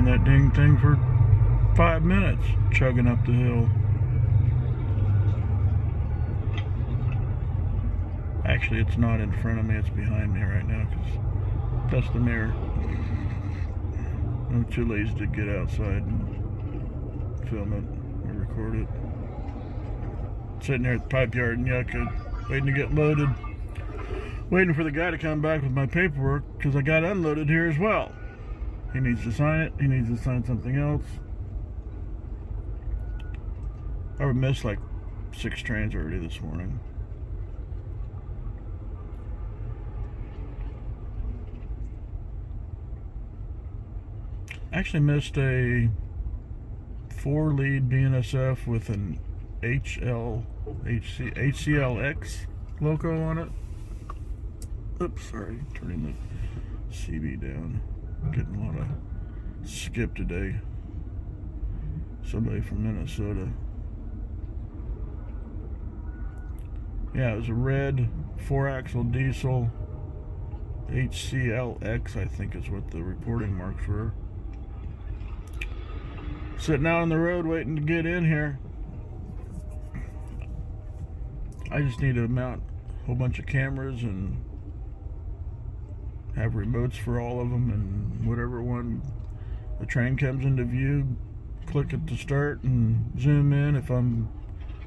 that dang thing for 5 minutes, chugging up the hill. Actually, it's not in front of me, it's behind me right now, because that's the mirror. I'm too lazy to get outside and film it or record it. Sitting there at the pipe yard in Yucca, waiting to get loaded. Waiting for the guy to come back with my paperwork, because I got unloaded here as well. He needs to sign it. He needs to sign something else. I missed like 6 trains already this morning. Actually missed a 4-lead BNSF with an HCLX logo on it. Oops, sorry, turning the CB down. Getting a lot of skip today. Somebody from Minnesota. Yeah, it was a red 4-axle diesel HCLX, I think is what the reporting marks were. Sitting out on the road waiting to get in here. I just need to mount a whole bunch of cameras and have remotes for all of them, and whatever one the train comes into view, click it to start and zoom in if I'm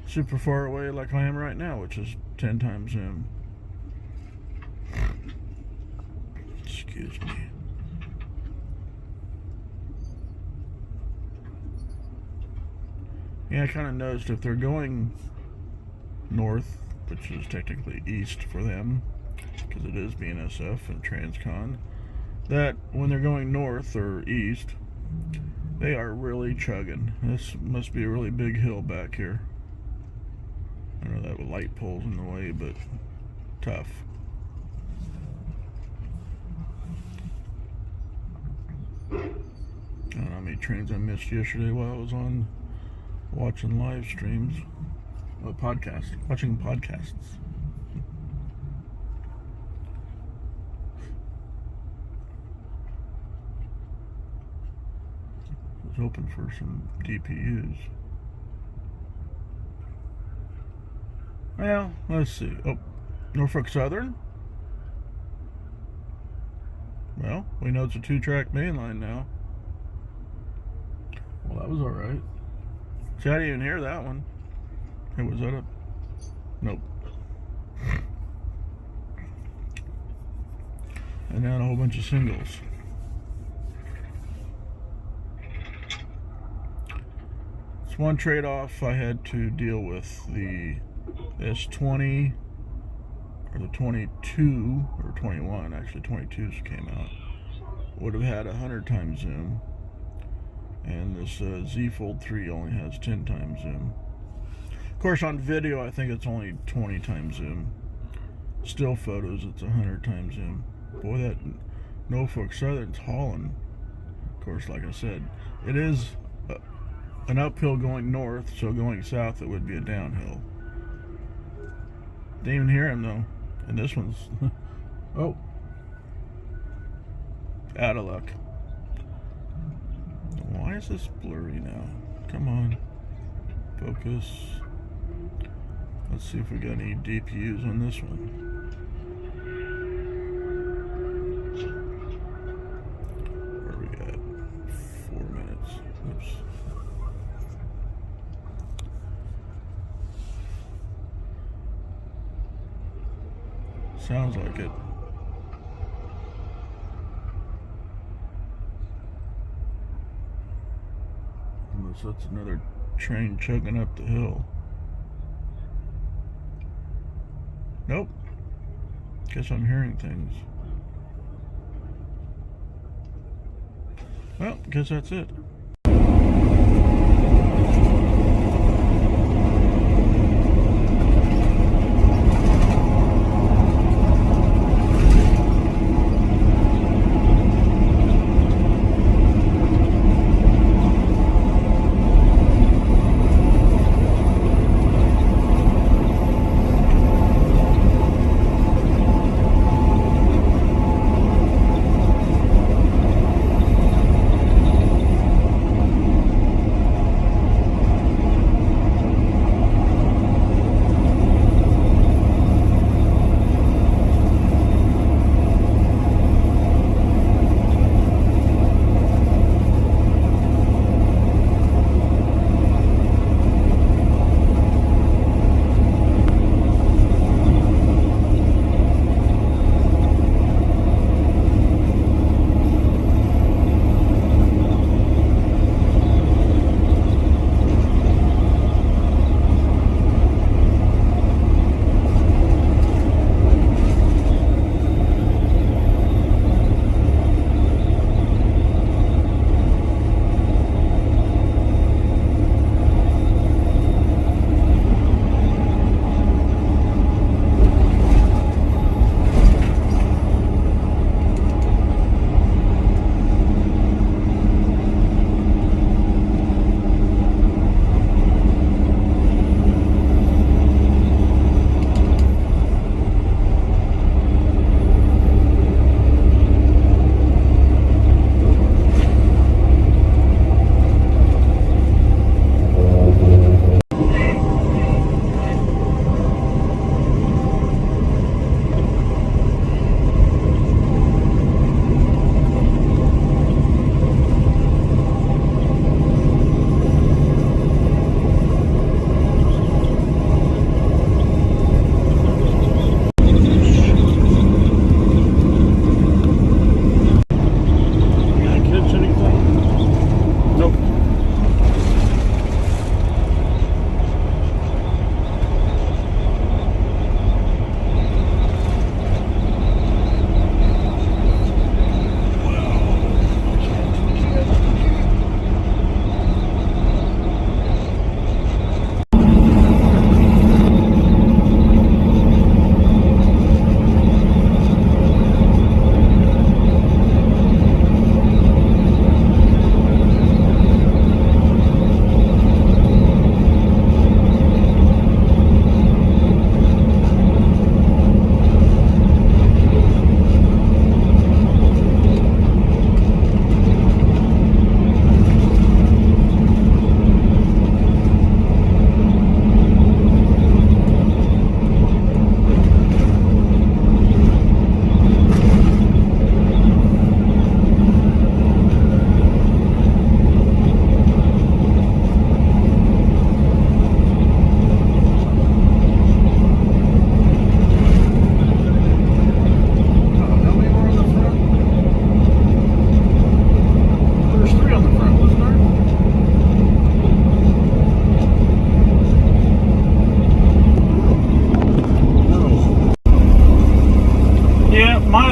super far away like I am right now, which is 10 times zoom. Excuse me. Yeah, I kind of noticed if they're going north, which is technically east for them, because it is BNSF and Transcon, that when they're going north or east, they are really chugging. This must be a really big hill back here. I know that with light poles in the way, but tough. I don't know how many trains I missed yesterday while I was on watching live streams. Watching podcasts. I was hoping for some DPUs. Well, let's see. Oh, Norfolk Southern? Well, we know it's a 2-track main line now. Well, that was alright. See, I didn't even hear that one. Hey, was that a... Nope. And then a whole bunch of singles. It's one trade-off I had to deal with. The S20, or the 22, or 21, actually 22s came out, would have had 100 times zoom. And this Z Fold 3 only has 10 times zoom. Of course, on video, I think it's only 20 times zoom. Still photos, it's 100 times zoom. Boy, that Norfolk Southern's hauling. Of course, like I said, it is an uphill going north, so going south, it would be a downhill. Didn't even hear him, though. And this one's... oh. Out of luck. Why is this blurry now? Come on. Focus. Let's see if we got any DPUs on this one. Where are we at? 4 minutes. Oops. Sounds like it. Unless that's another train chugging up the hill. Nope. Guess I'm hearing things. Well, guess that's it.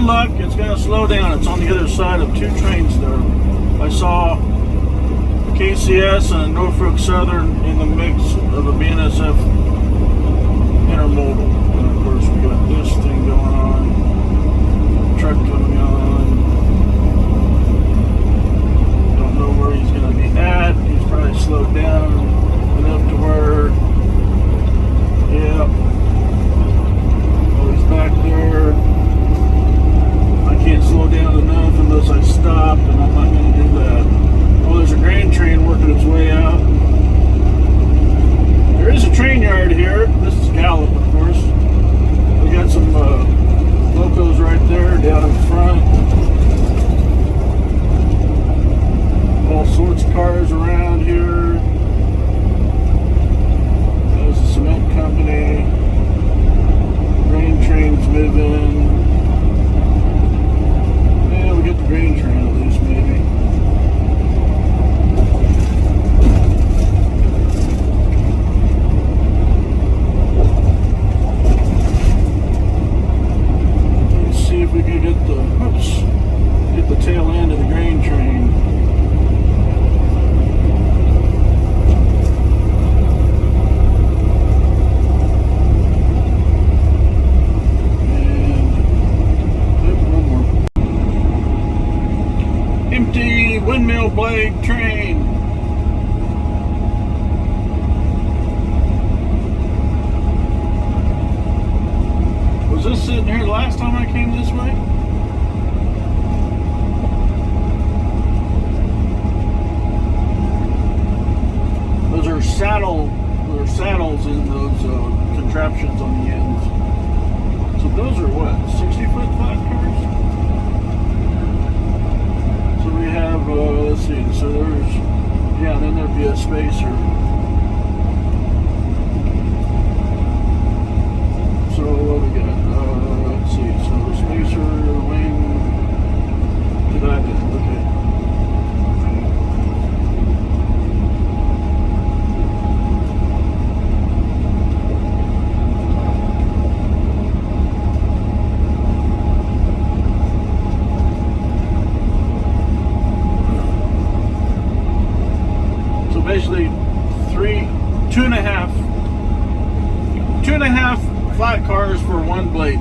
luck, it's going to slow down. It's on the other side of two trains there. I saw KCS and Norfolk Southern in the mix of a BNSF intermodal. And of course, we got this thing going on. Truck coming on. Don't know where he's going to be at. He's probably slowed down enough to where, yeah. Oh, he's back there. I can't slow down enough unless I stop, and I'm not going to do that. Oh, there's a grain train working its way out. There is a train yard here. This is Gallup, of course. We got some locos right there down in front. All sorts of cars around here. There's a cement company. Grain train's moving. Yeah, we get the grain train at least, maybe. Let's see if we can get the tail end of the grain train. Empty windmill blade train. Was this sitting here the last time I came this way? Those are saddles in those contraptions on the ends. So those are what, 60-foot flat cars? We have, let's see, so there's, yeah, then there'd be a spacer. So what we got? Let's see, so the spacer, wing, to that end, okay. Basically two and a half flat cars for one blade.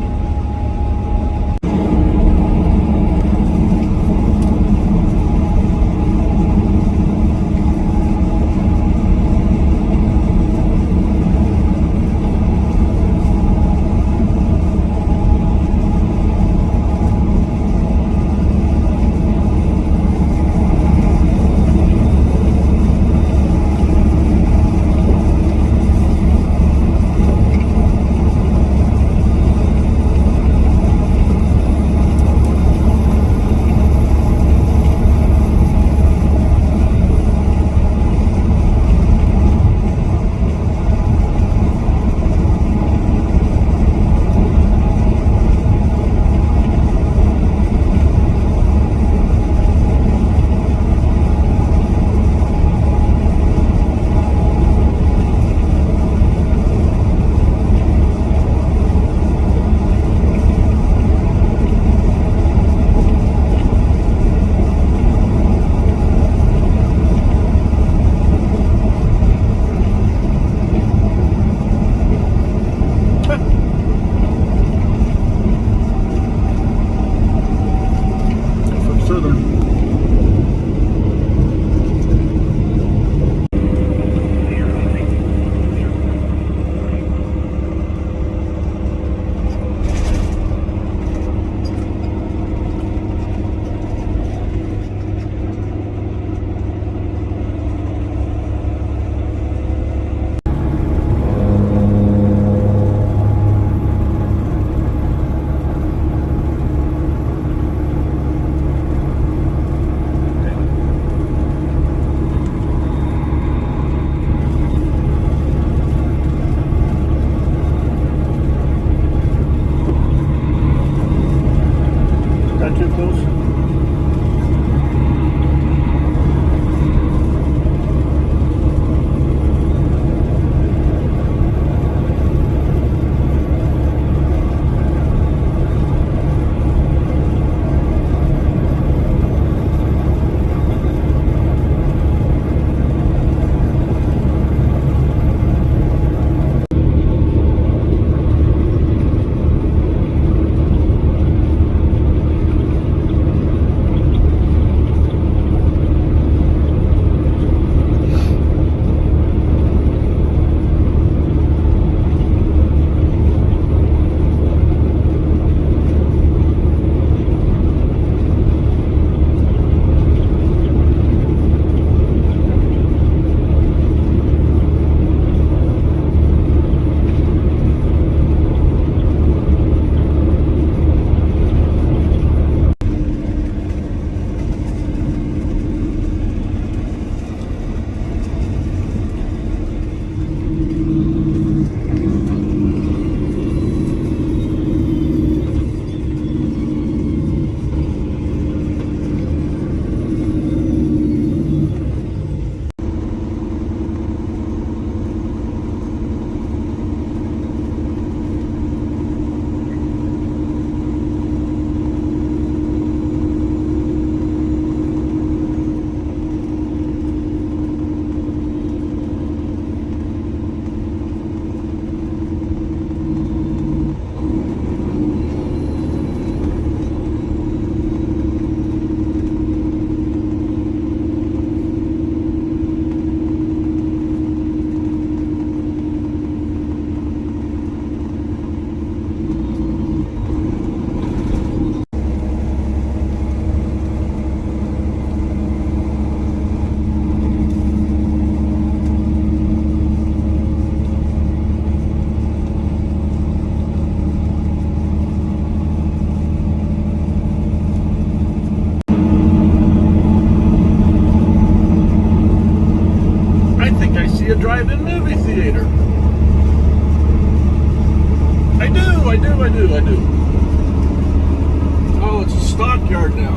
appreciator. I do. Oh, it's a stockyard now.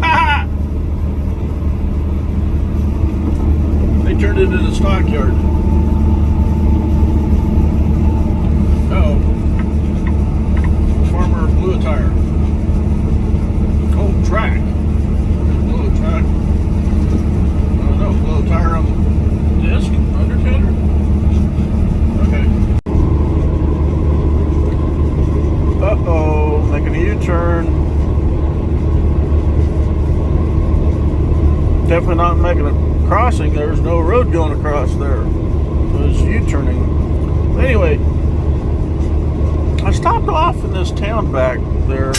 Ha! They turned it into a stockyard. Uh-oh. Farmer blew a tire. Oh, track. Blew a track. I don't know, blew a tire on the disc, undercutter? Okay. Uh-oh, making a U-turn. Definitely not making a crossing. There's no road going across there. It was U-turning. Anyway, I stopped off in this town back there.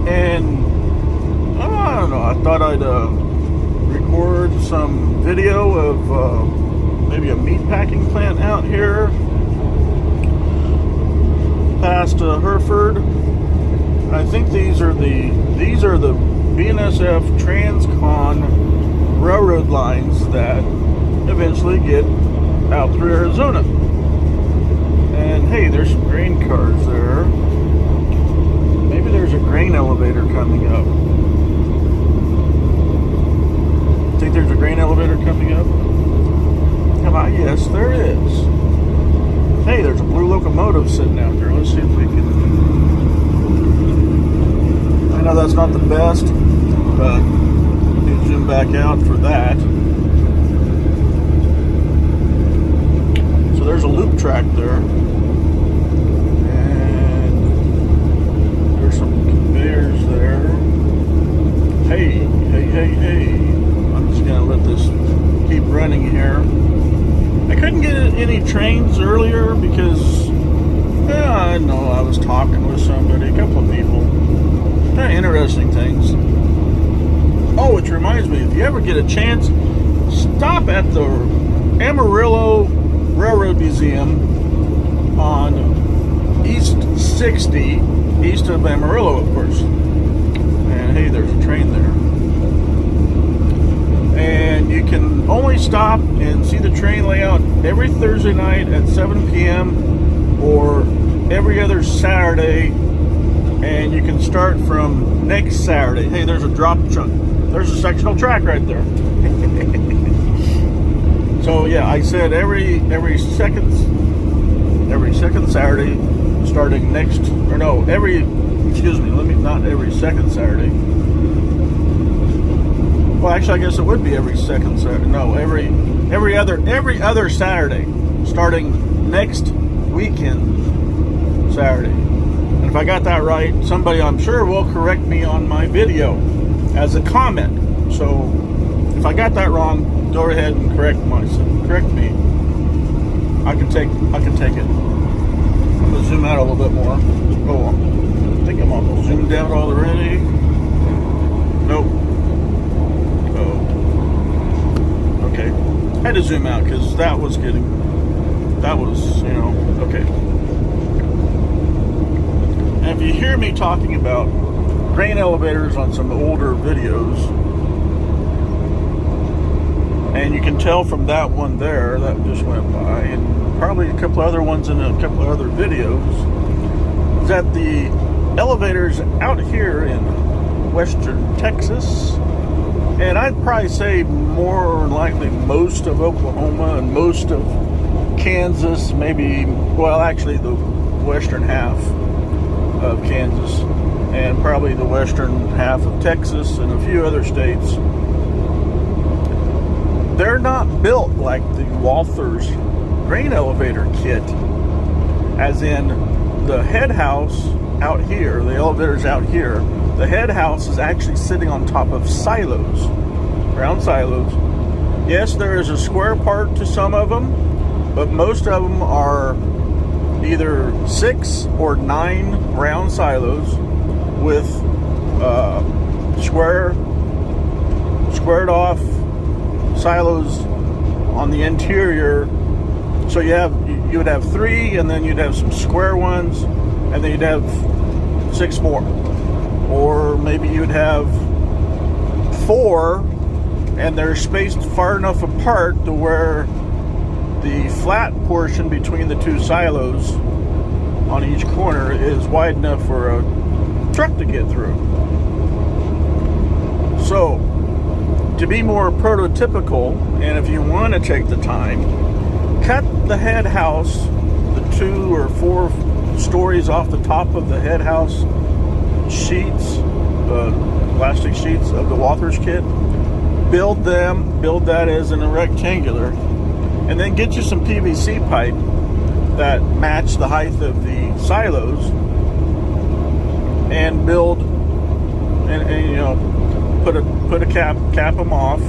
And I don't know, I thought I'd record some video of maybe a meat packing plant out here past Hereford. I think these are the BNSF Transcon railroad lines that eventually get out through Arizona. And hey, there's some grain cars there. Maybe there's a grain elevator coming up. Think there's a grain elevator coming up? Come on, yes, there is. Hey, there's a blue locomotive sitting out there. Let's see if we can. I know that's not the best, but you zoom back out for that. So there's a loop track there. And there's some conveyors there. Hey. I'm just going to let this keep running here. I couldn't get any trains earlier because, I know I was talking with somebody, a couple of people. Kind of interesting things. Oh, which reminds me, if you ever get a chance, stop at the Amarillo Railroad Museum on East 60, east of Amarillo, of course. And hey, there's a train there. And you can only stop and see the train layout every Thursday night at 7 p.m. or every other Saturday, and you can start from next Saturday. Hey, there's a drop chunk. There's a sectional track right there. So yeah, I said every second Saturday, starting next, or no, not every second Saturday. Well, actually, I guess it would be every second Saturday. No, every other Saturday, starting next weekend Saturday. And if I got that right, somebody I'm sure will correct me on my video as a comment. So if I got that wrong, go ahead and correct me. I can take it. I'm gonna zoom out a little bit more. Oh, I think I'm almost zoomed out already. Nope. Okay, I had to zoom out because that was, okay. And if you hear me talking about grain elevators on some older videos, and you can tell from that one there that just went by, and probably a couple other ones in a couple of other videos, is that the elevators out here in western Texas, and I'd probably say more than likely most of Oklahoma and most of Kansas, actually the western half of Kansas and probably the western half of Texas and a few other states, they're not built like the Walthers grain elevator kit, as in the head house out here, the elevators out here, the head house is actually sitting on top of silos, round silos. Yes, there is a square part to some of them, but most of them are either 6 or 9 round silos with squared off silos on the interior. So you would have 3, and then you'd have some square ones, and then you'd have 6 more. Or maybe you'd have 4 and they're spaced far enough apart to where the flat portion between the two silos on each corner is wide enough for a truck to get through. So, to be more prototypical, and if you want to take the time, cut the head house, the 2 or 4 stories off the top of the head house sheets, plastic sheets of the Walthers kit, build that as in a rectangular, and then get you some PVC pipe that match the height of the silos, and build, and you know, put a cap them off.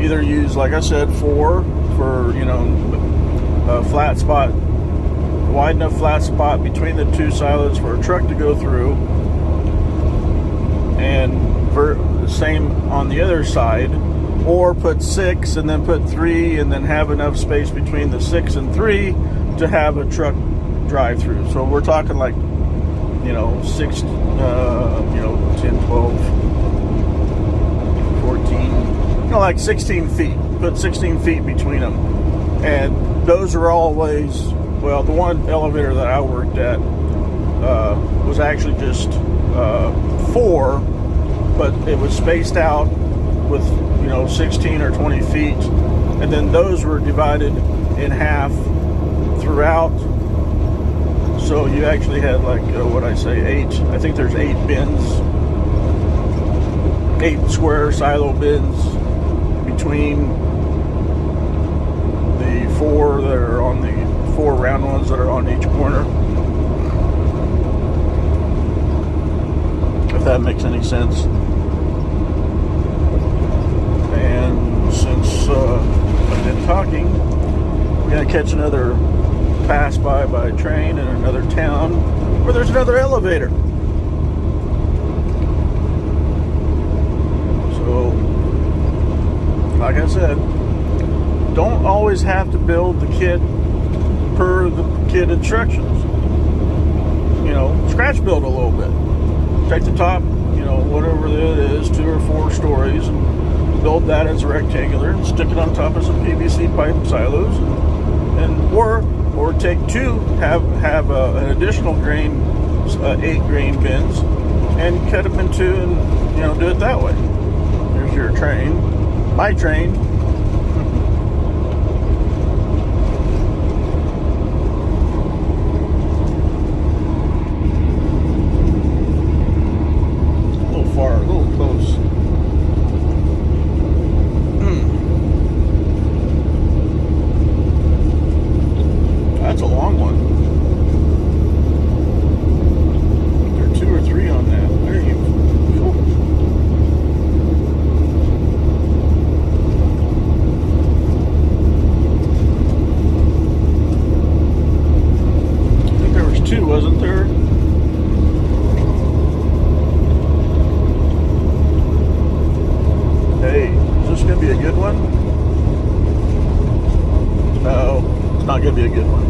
Either use, like I said, 4 for, you know, a flat spot, wide enough flat spot between the 2 silos for a truck to go through, and same on the other side, or put 6 and then put 3 and then have enough space between the 6 and 3 to have a truck drive through. So we're talking like, you know, 6, 10, 12, 14, you know, like 16 feet. Put 16 feet between them. And those are always, well, the one elevator that I worked at was actually just 4, but it was spaced out with, you know, 16 or 20 feet. And then those were divided in half throughout. So you actually had like, 8, I think there's 8 bins, 8 square silo bins between the 4 that are on the 4 round ones that are on each corner. If that makes any sense. And since I've been talking, we're going to catch another pass by train in another town where there's another elevator. So, like I said, don't always have to build the kit per the kit instructions. You know, scratch build a little bit. Take the top, you know, whatever it is, 2 or 4 stories, and build that as a rectangular and stick it on top of some PVC pipe silos, and or take 2, have an additional grain, 8 grain bins, and cut them in 2, and, you know, do it that way. There's your train, my train. A little close. That's a long one. There are 2 or 3 on that. There you go. I think there was 2, wasn't there? Hey, is this going to be a good one? No, it's not going to be a good one.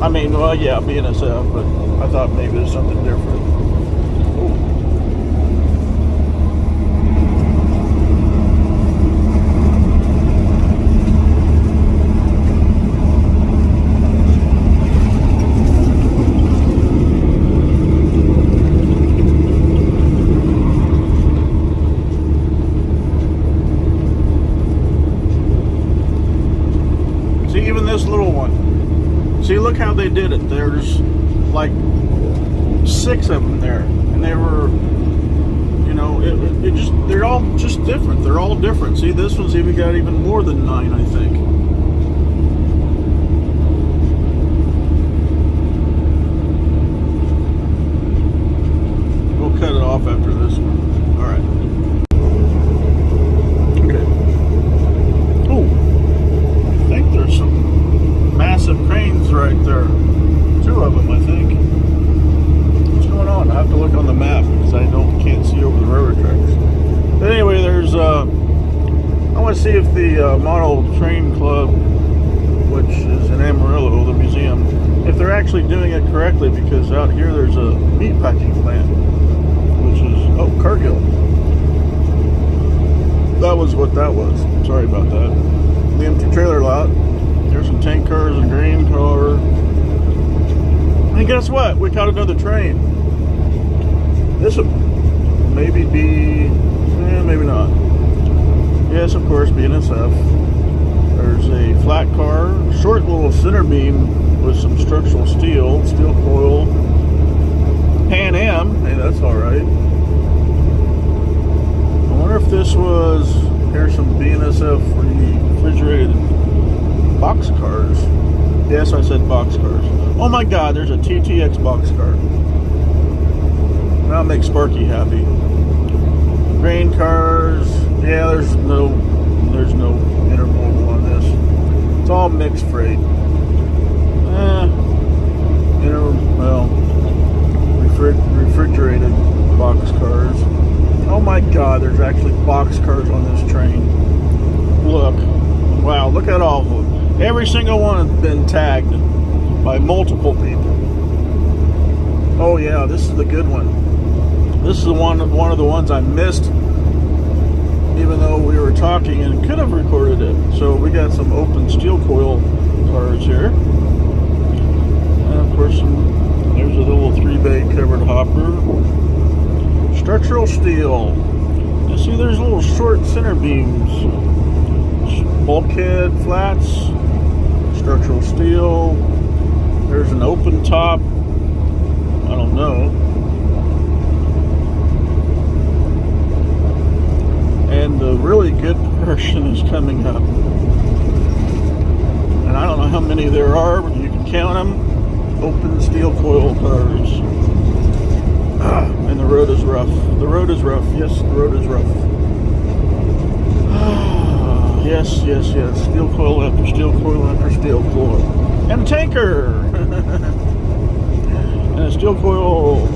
I mean, well, yeah, BNSF, but I thought maybe there's something different. Ooh. Even this little one. See, look how they did it. There's like 6 of them there, and they were, you know, they're all just different. They're all different. See, this one's even got even more than 9, I think. We'll cut it off after this one. All right. Massive cranes right there. 2 of them, I think. What's going on? I have to look on the map because I can't see over the railroad tracks. But anyway, there's I want to see if the Model Train Club, which is in Amarillo, the museum, if they're actually doing it correctly, because out here there's a meatpacking plant, which is, oh, Cargill. that was what that was. Sorry about that. The empty trailer lot. There's some tank cars and grain car. And guess what? We caught another train. This would maybe be, maybe not. Yes, of course, BNSF. There's a flat car, short little center beam with some structural steel coil. Pan Am, hey, that's all right. I wonder if this was, here's some BNSF refrigerated box cars. Yes, I said box cars. Oh my God, there's a TTX box car. That'll make Sparky happy. Grain cars. Yeah, there's no intermodal on this. It's all mixed freight. Refrigerated box cars. Oh my God, there's actually box cars on this train. Look. Wow, look at all of them. Every single one has been tagged by multiple people. Oh yeah, this is the good one. This is the one of the ones I missed, even though we were talking and could have recorded it. So we got some open steel coil cars here. And of course, there's a little 3-bay covered hopper. Structural steel. You see, there's little short center beams. Bulkhead flats. Structural steel. There's an open top. I don't know. And the really good portion is coming up. And I don't know how many there are, but you can count them. Open steel coil cars. And the road is rough. The road is rough. Yes, the road is rough. Yes. Steel coil after steel coil after steel coil. And a tanker! And a steel coil.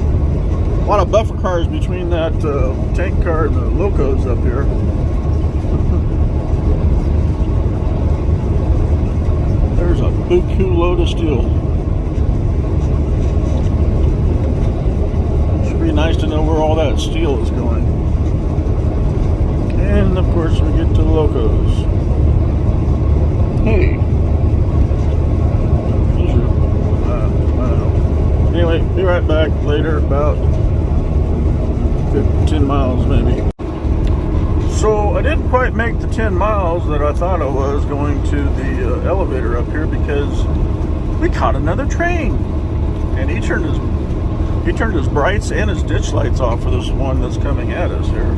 A lot of buffer cars between that tank car and the locos up here. There's a buku load of steel. Should be nice to know where all that steel is going. And of course we get to the locos. Hey. I don't know. Anyway, be right back later, about 10 miles maybe. So I didn't quite make the 10 miles that I thought I was going to the elevator up here because we caught another train. And he turned his brights and his ditch lights off for this one that's coming at us here.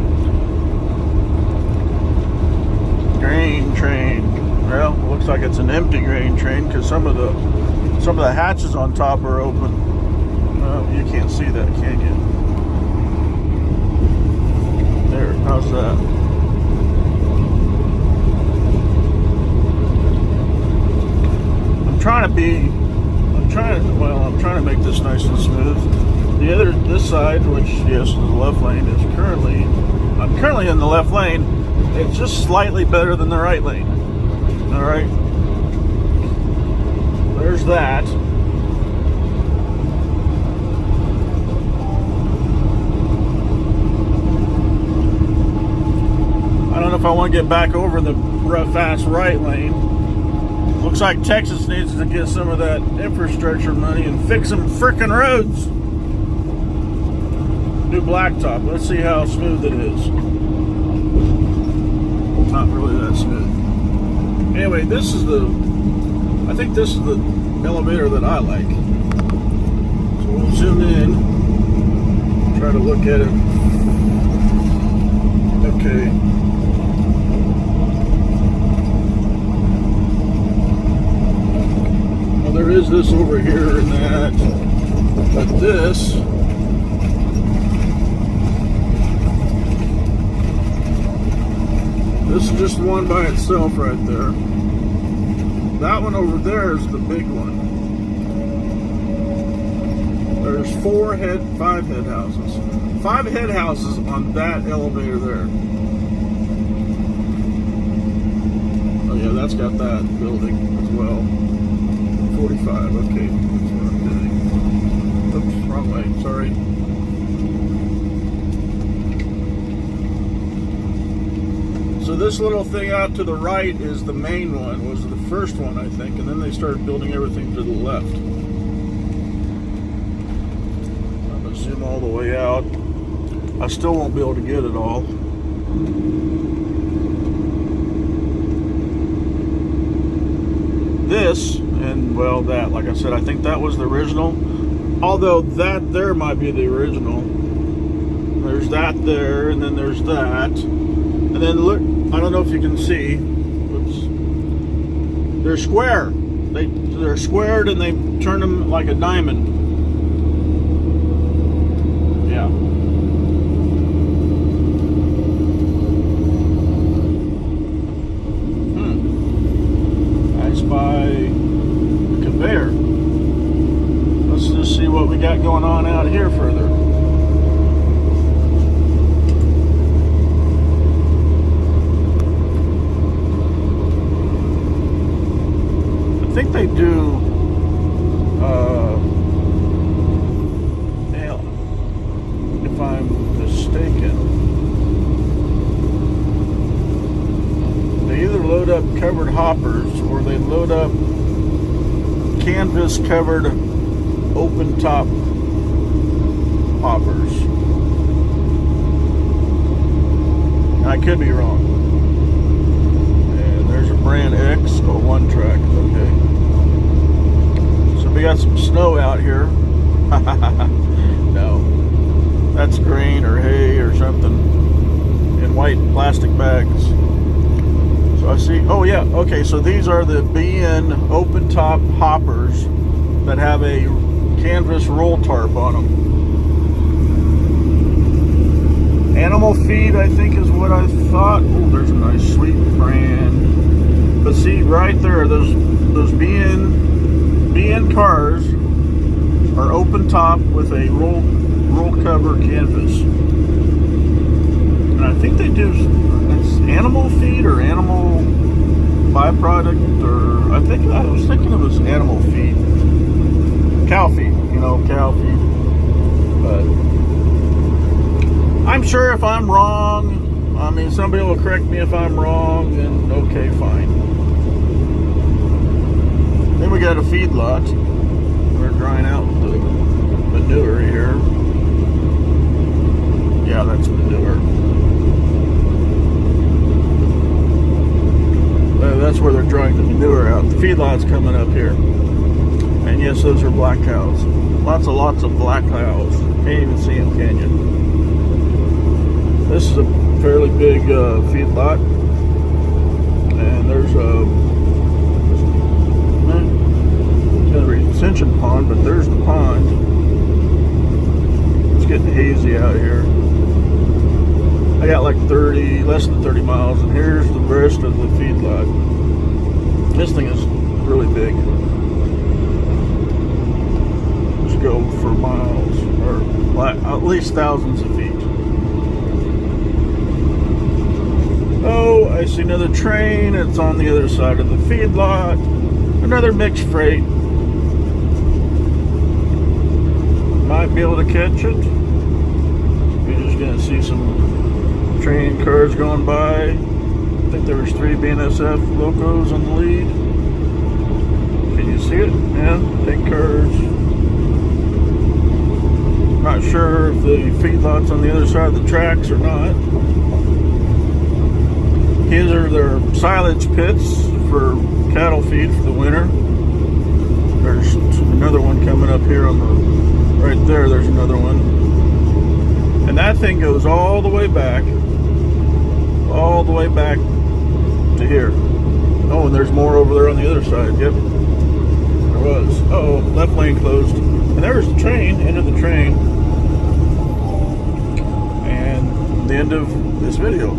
Grain train. Well, it looks like it's an empty grain train because some of the hatches on top are open. Well, you can't see that, can you? There, how's that? I'm trying to make this nice and smooth. This side, which yes is the left lane, I'm currently in the left lane. It's just slightly better than the right lane. All right. There's that. I don't know if I want to get back over the fast right lane. Looks like Texas needs to get some of that infrastructure money and fix some frickin' roads. New blacktop. Let's see how smooth it is. Not really that smooth. Anyway, I think this is the elevator that I like. So we'll zoom in. Try to look at it. Okay. There is this over here and that, but this is just one by itself right there. That one over there is the big one. There's 5 head houses. 5 head houses on that elevator there. Oh yeah, that's got that building as well. 45, okay, that's what I'm doing. Oops, wrong way, sorry. So this little thing out to the right is the main one, was the first one, I think, and then they started building everything to the left. I'm gonna zoom all the way out. I still won't be able to get it all. This, and well, that, like I said, I think that was the original. Although that there might be the original. There's that there, and then there's that. And then look, I don't know if you can see. Oops. They're square. They're squared and they turn them like a diamond. Yeah. I spy a conveyor. Let's just see what we got going on out here further. I think they do if I'm mistaken, they either load up covered hoppers or they load up canvas covered open top hoppers. I could be wrong. And there's a brand X, oh, one track, okay. So we got some snow out here. No, that's grain or hay or something in white plastic bags. So I see, oh yeah, okay, so these are the BN open top hoppers that have a canvas roll tarp on them. Animal feed, I think, is what I thought. Oh, there's a nice sweet brand. But see, right there, those BN cars are open top with a roll cover canvas. And I think they do, it's animal feed or animal byproduct, or I was thinking it was animal feed. Cow feed, you know, cow feed. But I'm sure if I'm wrong, I mean, somebody will correct me if I'm wrong, and okay, fine. Then we got a feedlot. We're drying out the manure here. Yeah, that's manure. That's where they're drying the manure out. The feedlot's coming up here. And yes, those are black cows. Lots of black cows. Can't even see them, can you? This is a fairly big feedlot. And there's a retention pond, but there's the pond. It's getting hazy out here. I got like less than 30 miles, and here's the rest of the feedlot. This thing is really big. Just go for miles, or at least thousands of feet. Oh, I see another train. It's on the other side of the feedlot. Another mixed freight. Might be able to catch it. You're just gonna see some train cars going by. I think there was 3 BNSF locos on the lead. Can you see it? Yeah, big cars. Not sure if the feedlot's on the other side of the tracks or not. These are their silage pits for cattle feed for the winter. There's another one coming up here on the right there. There's another one, and that thing goes all the way back to here. Oh, and there's more over there on the other side. Yep, there was. Uh-oh, left lane closed. And there's the train, end of the train, and the end of this video.